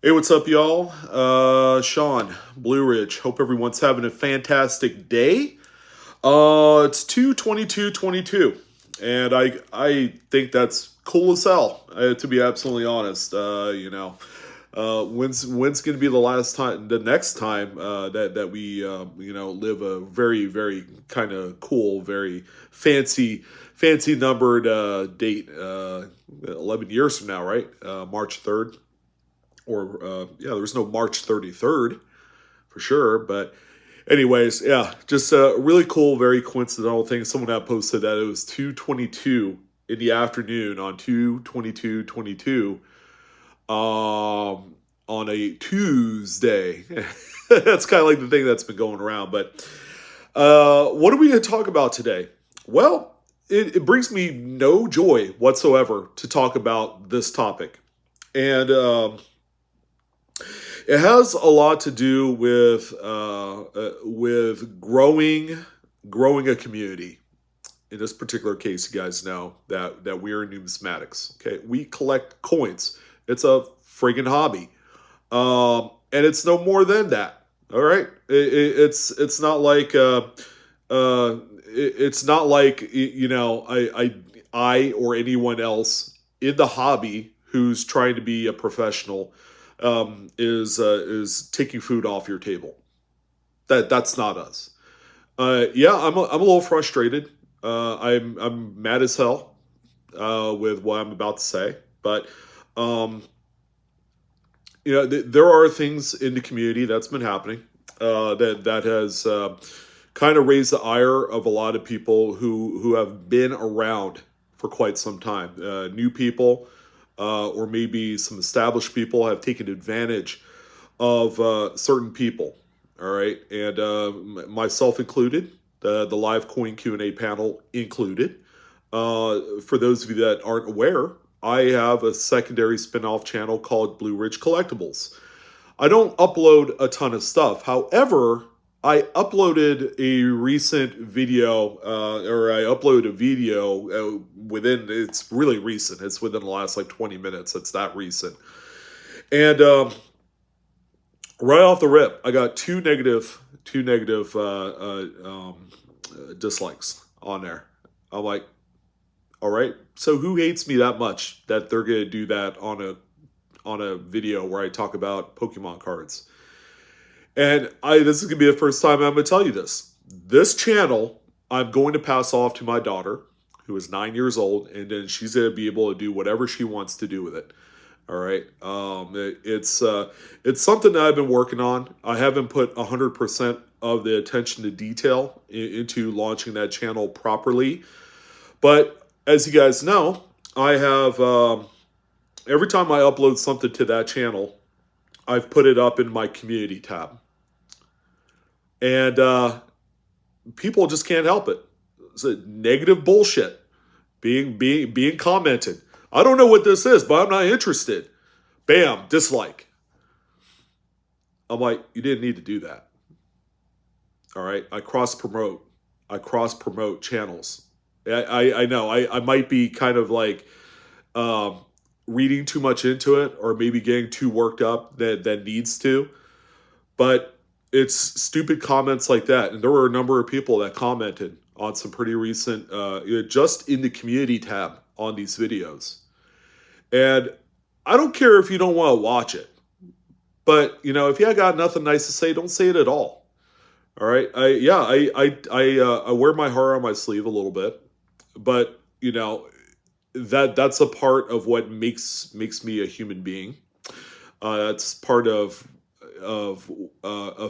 Hey, what's up, y'all? Sean, Blue Ridge. Hope everyone's having a fantastic day. It's 2/22/22, and I think that's cool as hell. To be absolutely honest, when's going to be the last time, the next time that we live a very kind of cool, very fancy numbered date. 11 years from now, right? March 3rd. Or there was no March 33rd for sure. But anyways, yeah, just a really cool, very coincidental thing. Someone had posted that it was 2:22 in the afternoon on 2/22/22 on a Tuesday. That's kind of like the thing that's been going around. But what are we going to talk about today? Well, it brings me no joy whatsoever to talk about this topic. And it has a lot to do with growing a community. In this particular case, you guys know that we are numismatics. Okay, we collect coins. It's a friggin' hobby, and it's no more than that. All right, it's not like it's not like I or anyone else in the hobby who's trying to be a professional is taking food off your table. That's not us. Yeah, I'm a little frustrated. I'm mad as hell with what I'm about to say, but um, there are things in the community that's been happening that has kind of raised the ire of a lot of people who have been around for quite some time. New people, or maybe some established people, have taken advantage of certain people. All right, and myself included, the live coin Q&A panel included. For those of you that aren't aware, I have a secondary spin-off channel called Blue Ridge Collectibles. I don't upload a ton of stuff. However, I uploaded a recent video, or I uploaded a video it's really recent. It's within the last like 20 minutes. It's that recent. And right off the rip, I got two negative dislikes on there. I'm like, all right, so who hates me that much that they're gonna do that on a video where I talk about Pokemon cards? And this is gonna be the first time I'm gonna tell you this. This channel I'm going to pass off to my daughter, who is 9 years old, and then she's gonna be able to do whatever she wants to do with it. All right. It's something that I've been working on. I haven't put 100% of the attention to detail into launching that channel properly. But as you guys know, I have every time I upload something to that channel, I've put it up in my community tab, and people just can't help it. It's a negative bullshit being commented. I don't know what this is, but I'm not interested. Bam, dislike. I'm like, you didn't need to do that. All right, I cross promote. I cross promote channels. I know I might be kind of like reading too much into it, or maybe getting too worked up that needs to. But it's stupid comments like that, and there were a number of people that commented on some pretty recent, just in the community tab on these videos. And I don't care if you don't want to watch it, but if you got nothing nice to say, don't say it at all. All right, I wear my heart on my sleeve a little bit, but that's a part of what makes me a human being. That's part of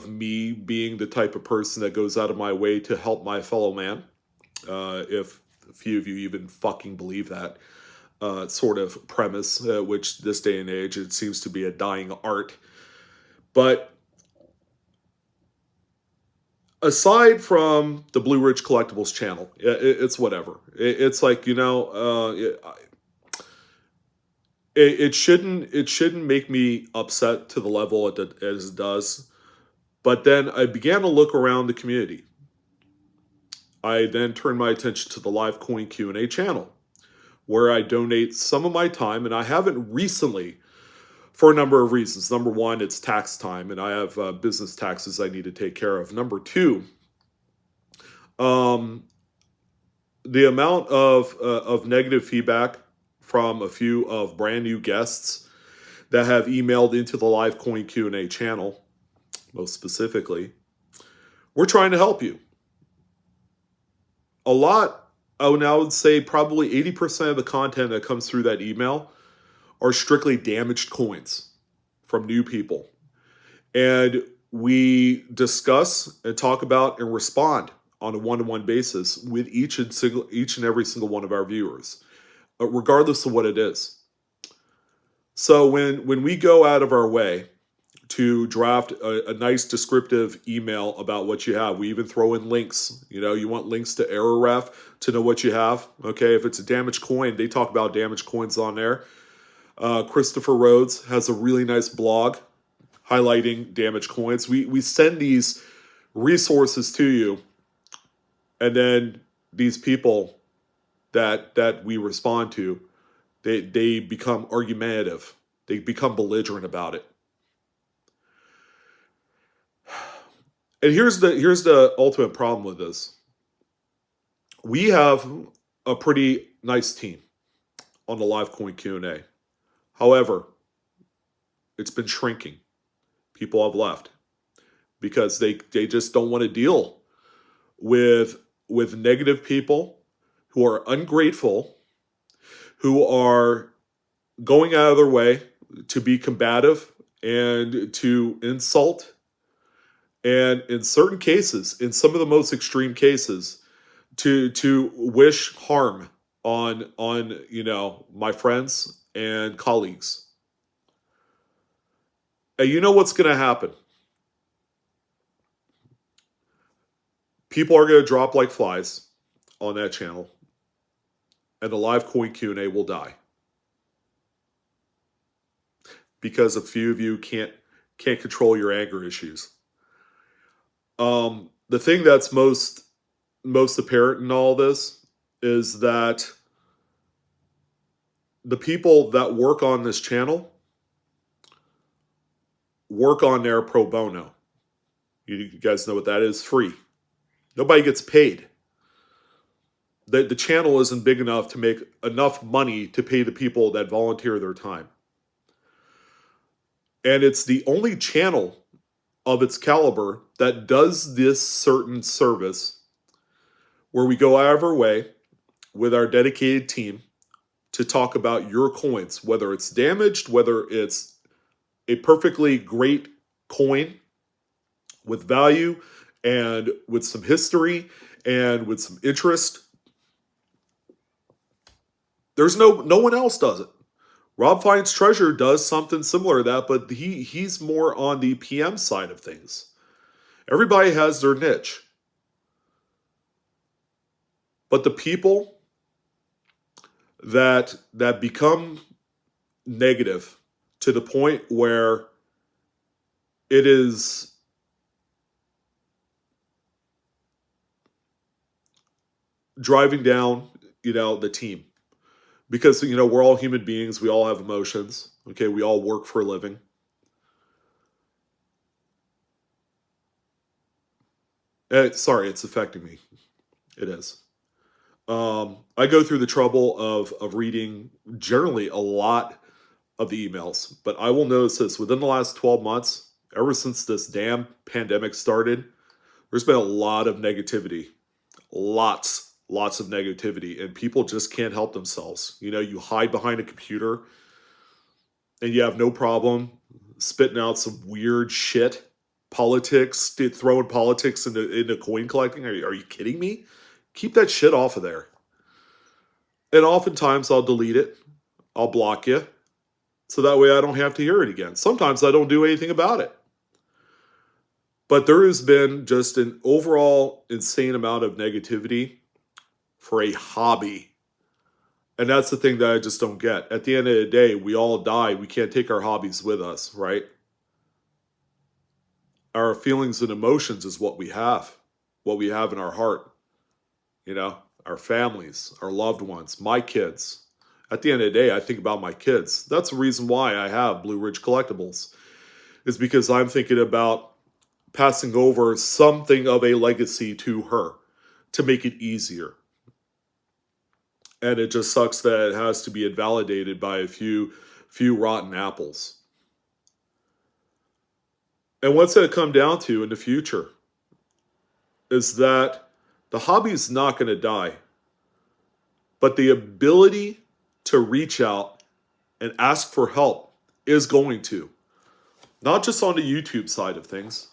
me being the type of person that goes out of my way to help my fellow man. If a few of you even fucking believe that sort of premise, which this day and age it seems to be a dying art. But aside from the Blue Ridge Collectibles channel, it's whatever. It's like it shouldn't make me upset to the level as it does. But then I began to look around the community. I then turned my attention to the live coin Q&A channel, where I donate some of my time, and I haven't recently for a number of reasons. Number one, it's tax time, and I have business taxes I need to take care of. Number two, um, the amount of negative feedback from a few of brand new guests that have emailed into the live coin Q&A channel, most specifically, we're trying to help you. A lot, I would say probably 80% of the content that comes through that email are strictly damaged coins from new people. And we discuss and talk about and respond on a one-to-one basis with each and every single one of our viewers, regardless of what it is. So when we go out of our way to draft a nice descriptive email about what you have, we even throw in links. You want links to error ref to know what you have. Okay, if it's a damaged coin, they talk about damaged coins on there. Christopher Rhodes has a really nice blog highlighting damaged coins. We send these resources to you, and then these people that we respond to, they become argumentative. They become belligerent about it. And here's the ultimate problem with this. We have a pretty nice team on the live coin Q&A. However, it's been shrinking. People have left because they just don't want to deal with negative people who are ungrateful, who are going out of their way to be combative and to insult, and in certain cases, in some of the most extreme cases, to wish harm on my friends and colleagues. And you know what's going to happen? People are going to drop like flies on that channel, and the live coin Q&A will die because a few of you can't control your anger issues. The thing that's most apparent in all this is that the people that work on this channel work on there pro bono. You guys know what that is? Free. Nobody gets paid. The channel isn't big enough to make enough money to pay the people that volunteer their time. And it's the only channel of its caliber that does this certain service where we go out of our way with our dedicated team to talk about your coins, whether it's damaged, whether it's a perfectly great coin with value and with some history and with some interest. There's no one else does it. Rob Finds Treasure does something similar to that, but he's more on the PM side of things. Everybody has their niche. But the people that become negative to the point where it is driving down, the team. Because, we're all human beings. We all have emotions. Okay, we all work for a living. Sorry, it's affecting me. It is. I go through the trouble of reading generally a lot of the emails. But I will notice this. Within the last 12 months, ever since this damn pandemic started, there's been a lot of negativity. Lots of negativity, and people just can't help themselves. You hide behind a computer and you have no problem spitting out some weird shit, politics, throwing politics into coin collecting. Are you kidding me? Keep that shit off of there. And oftentimes I'll delete it. I'll block you. So that way I don't have to hear it again. Sometimes I don't do anything about it. But there has been just an overall insane amount of negativity for a hobby. And that's the thing that I just don't get. At the end of the day, we all die. We can't take our hobbies with us, right? Our feelings and emotions is what we have in our heart. Our families, our loved ones, my kids. At the end of the day, I think about my kids. That's the reason why I have Blue Ridge Collectibles, is because I'm thinking about passing over something of a legacy to her to make it easier. And it just sucks that it has to be invalidated by a few rotten apples. And what's it come down to in the future is that the hobby is not going to die, but the ability to reach out and ask for help is going to. Not just on the YouTube side of things.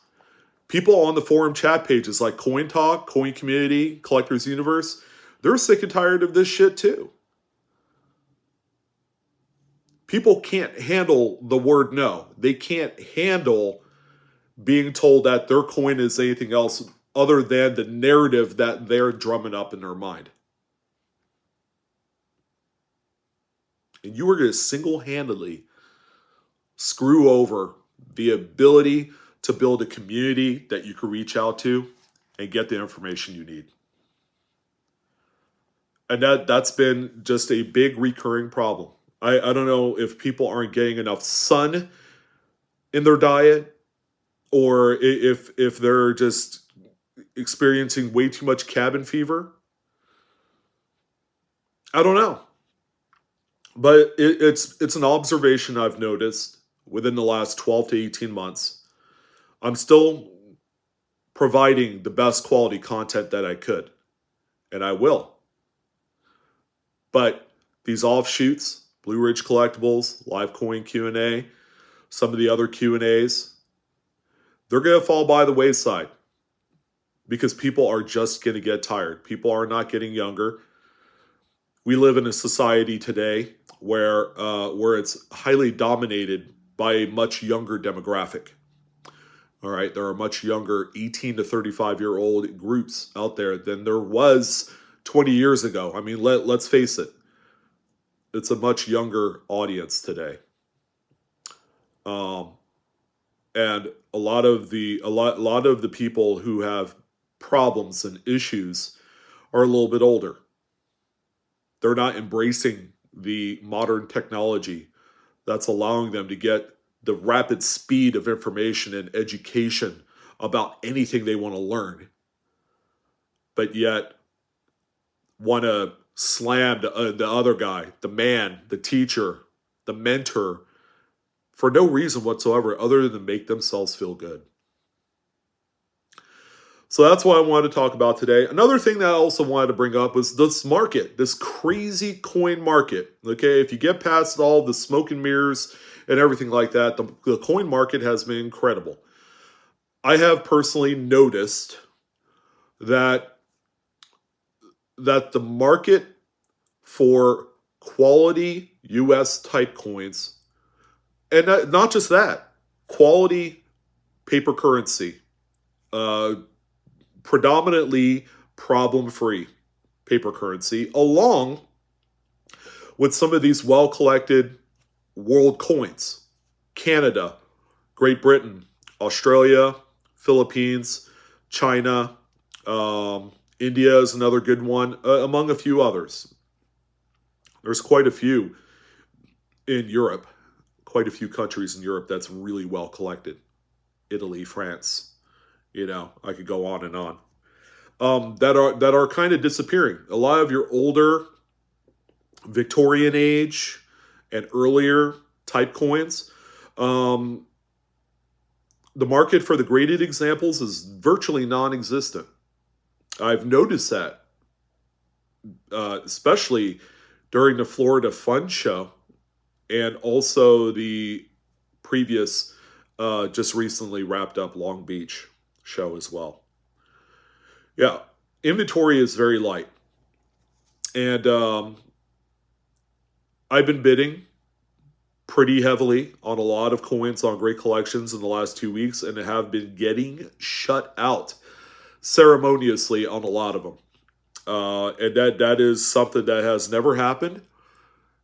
People on the forum chat pages like Coin Talk, Coin Community, Collectors Universe, they're sick and tired of this shit too. People can't handle the word no. They can't handle being told that their coin is anything else other than the narrative that they're drumming up in their mind. And you are going to single-handedly screw over the ability to build a community that you can reach out to and get the information you need. And that's been just a big recurring problem. I don't know if people aren't getting enough sun in their diet, or if they're just experiencing way too much cabin fever. I don't know. But it's an observation I've noticed within the last 12 to 18 months. I'm still providing the best quality content that I could, and I will. But these offshoots, Blue Ridge Collectibles, Live Coin Q&A, some of the other Q&As, they're going to fall by the wayside because people are just going to get tired. People are not getting younger. We live in a society today where it's highly dominated by a much younger demographic. All right, there are much younger 18 to 35-year-old groups out there than there was 20 years ago. I mean, let's face it. It's a much younger audience today. And a lot of the people who have problems and issues are a little bit older. They're not embracing the modern technology that's allowing them to get the rapid speed of information and education about anything they want to learn, but yet want to slam the other guy, the man, the teacher, the mentor, for no reason whatsoever other than make themselves feel good. So that's what I wanted to talk about today. Another thing that I also wanted to bring up was this market, this crazy coin market. Okay, if you get past all the smoke and mirrors and everything like that, the coin market has been incredible. I have personally noticed that the market for quality US type coins, and not just that, quality paper currency, predominantly problem-free paper currency, along with some of these well-collected world coins. Canada, Great Britain, Australia, Philippines, China, India is another good one, among a few others. There's quite a few in Europe, quite a few countries in Europe that's really well collected. Italy, France, I could go on and on. That are kind of disappearing. A lot of your older Victorian age and earlier type coins, the market for the graded examples is virtually non-existent. I've noticed that, especially during the Florida Fun Show and also the previous, just recently wrapped up Long Beach show as well. Yeah, inventory is very light. And I've been bidding pretty heavily on a lot of coins on great collections in the last 2 weeks and have been getting shut out ceremoniously on a lot of them. And that is something that has never happened.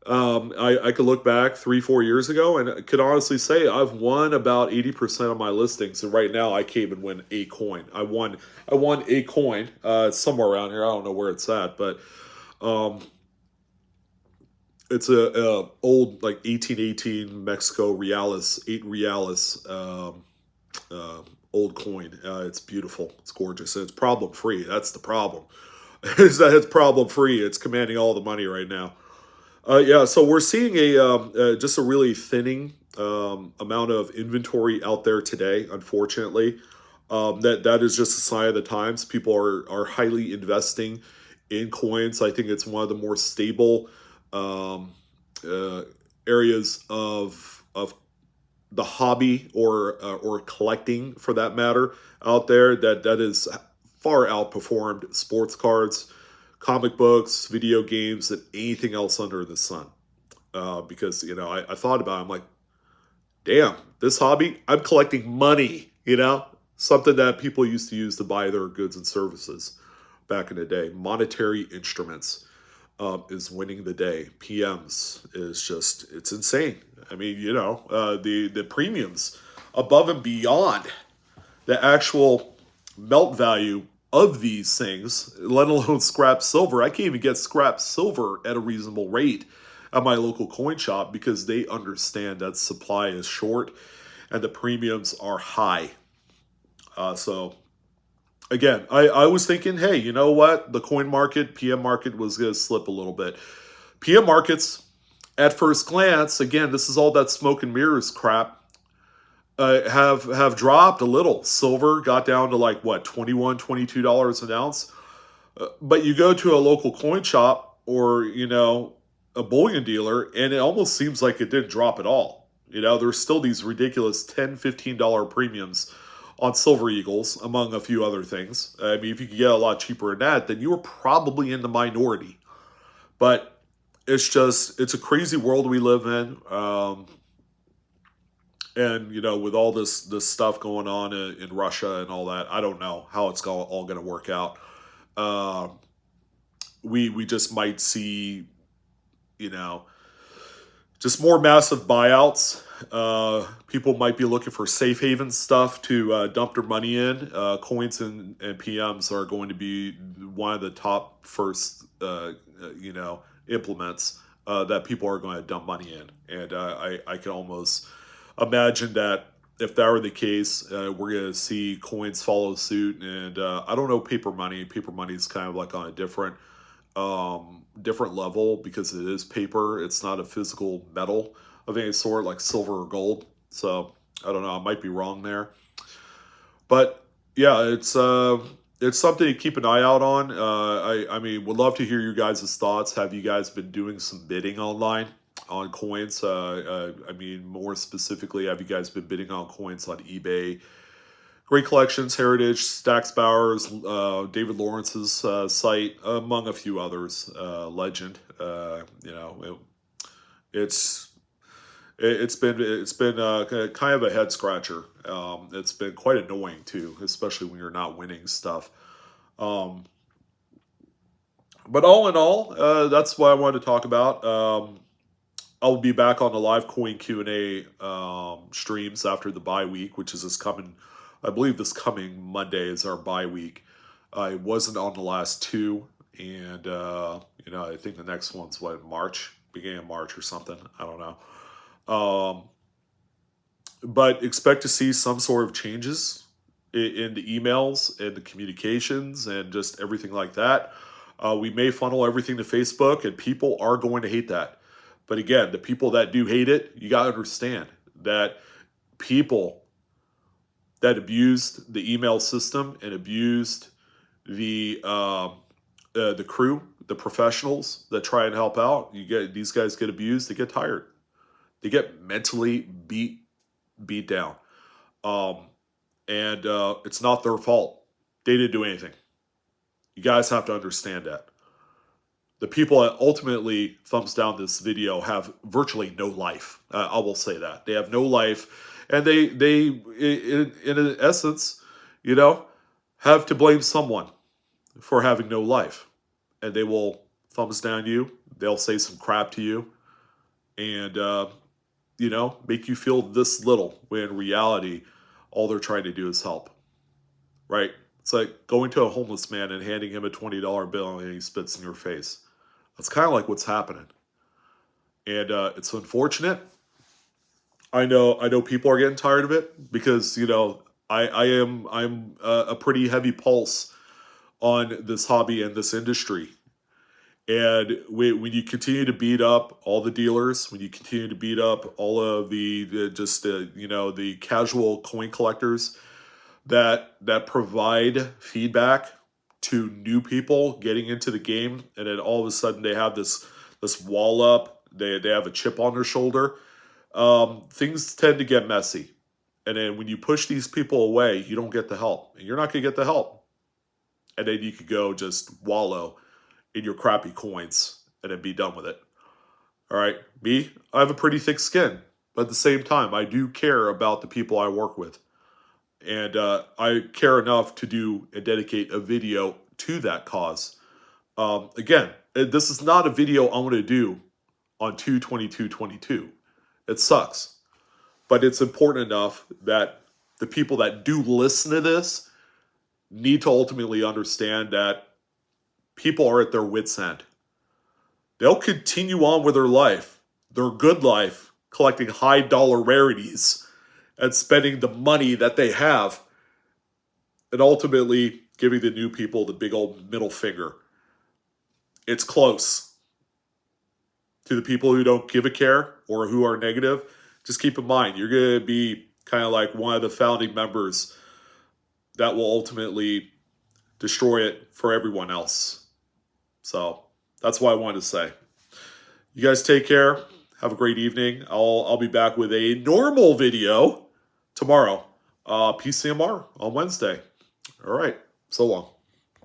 I could look back 3-4 years ago and I could honestly say I've won about 80% of my listings, and right now I can't even win a coin. I won a coin somewhere around here. I don't know where it's at, but It's a old like 1818 Mexico reales, 8 reales, uh, old coin. It's beautiful. It's gorgeous. And it's problem free. That's the problem. Is that it's problem free. It's commanding all the money right now. Yeah, so we're seeing just a really thinning amount of inventory out there today. Unfortunately, that is just a sign of the times. People are highly investing in coins. I think it's one of the more stable um, uh, areas of the hobby or collecting for that matter out there. That is far outperformed sports cards, comic books, video games, and anything else under the sun. Because I thought about it, I'm like, damn, this hobby, I'm collecting money, something that people used to use to buy their goods and services back in the day. Monetary instruments is winning the day. PMs is just, it's insane. I mean, the premiums above and beyond the actual melt value of these things, let alone scrap silver. I can't even get scrap silver at a reasonable rate at my local coin shop because they understand that supply is short and the premiums are high. So again, I was thinking, hey, you know what? The coin market, PM market was going to slip a little bit. PM markets, at first glance, again, this is all that smoke and mirrors crap. Have dropped a little. Silver got down to like what, $21, $22 an ounce. But you go to a local coin shop or a bullion dealer, and it almost seems like it didn't drop at all. There's still these ridiculous $10, $15 premiums on Silver Eagles, among a few other things. I mean, if you could get a lot cheaper than that, then you were probably in the minority. But it's a crazy world we live in. And with all this stuff going on in Russia and all that, I don't know how it's all going to work out. Uh, we just might see, you know, just more massive buyouts. People might be looking for safe haven stuff to dump their money in. Coins and PMs are going to be one of the top first, implements that people are going to dump money in. And I can almost imagine that if that were the case, we're going to see coins follow suit. And I don't know paper money. Paper money is kind of like on a different level because it is paper. It's not a physical metal of any sort like silver or gold. So I don't know. I might be wrong there, but yeah, it's something to keep an eye out on. I mean, would love to hear you guys' thoughts. Have you guys been doing some bidding online on coins? I mean, more specifically, have you guys been bidding on coins on eBay? Great Collections, Heritage, Stax Bowers, David Lawrence's site, among a few others. Legend, it's it's been kind of a head scratcher. It's been quite annoying too, especially when you're not winning stuff. Um, but all in all, that's what I wanted to talk about. I'll be back on the live coin Q&A streams after the bye week, which is this coming. I believe this coming Monday is our bye week. I wasn't on the last two, and I think the next one's March, beginning of March or something. I don't know. Um, but expect to see some sort of changes in the emails and the communications and just everything like that. We may funnel everything to Facebook, and people are going to hate that. But again, the people that do hate it, you got to understand that people that abused the email system and abused the crew, the professionals that try and help out, these guys get abused, they get tired, they get mentally beat down, um, and it's not their fault. They didn't do anything. You guys have to understand that. The people that ultimately thumbs down this video have virtually no life. I will say that they have no life, and they in essence, you know, have to blame someone for having no life, and they will thumbs down you. They'll say some crap to you, and make you feel this little when in reality, all they're trying to do is help. Right? It's like going to a homeless man and handing him a $20 bill and he spits in your face. That's kind of like what's happening. And it's unfortunate. I know people are getting tired of it because, I'm a pretty heavy pulse on this hobby and this industry. And when you continue to beat up all the dealers, when you continue to beat up all of the casual coin collectors that provide feedback to new people getting into the game, and then all of a sudden they have this wall up, they have a chip on their shoulder, things tend to get messy. And then when you push these people away, you don't get the help. And you're not going to get the help. And then you could go just wallow in your crappy coins and then be done with it. All right. Me, I have a pretty thick skin. But at the same time, I do care about the people I work with. And I care enough to do and dedicate a video to that cause. Again, this is not a video I want to do on 2/22/22. It sucks. But it's important enough that the people that do listen to this need to ultimately understand that people are at their wits' end. They'll continue on with their life, their good life, collecting high dollar rarities and spending the money that they have, and ultimately giving the new people the big old middle finger. It's close. To the people who don't give a care or who are negative, just keep in mind, you're going to be kind of like one of the founding members that will ultimately destroy it for everyone else. So that's what I wanted to say. You guys take care. Have a great evening. I'll be back with a normal video tomorrow. PCMR on Wednesday. All right. So long.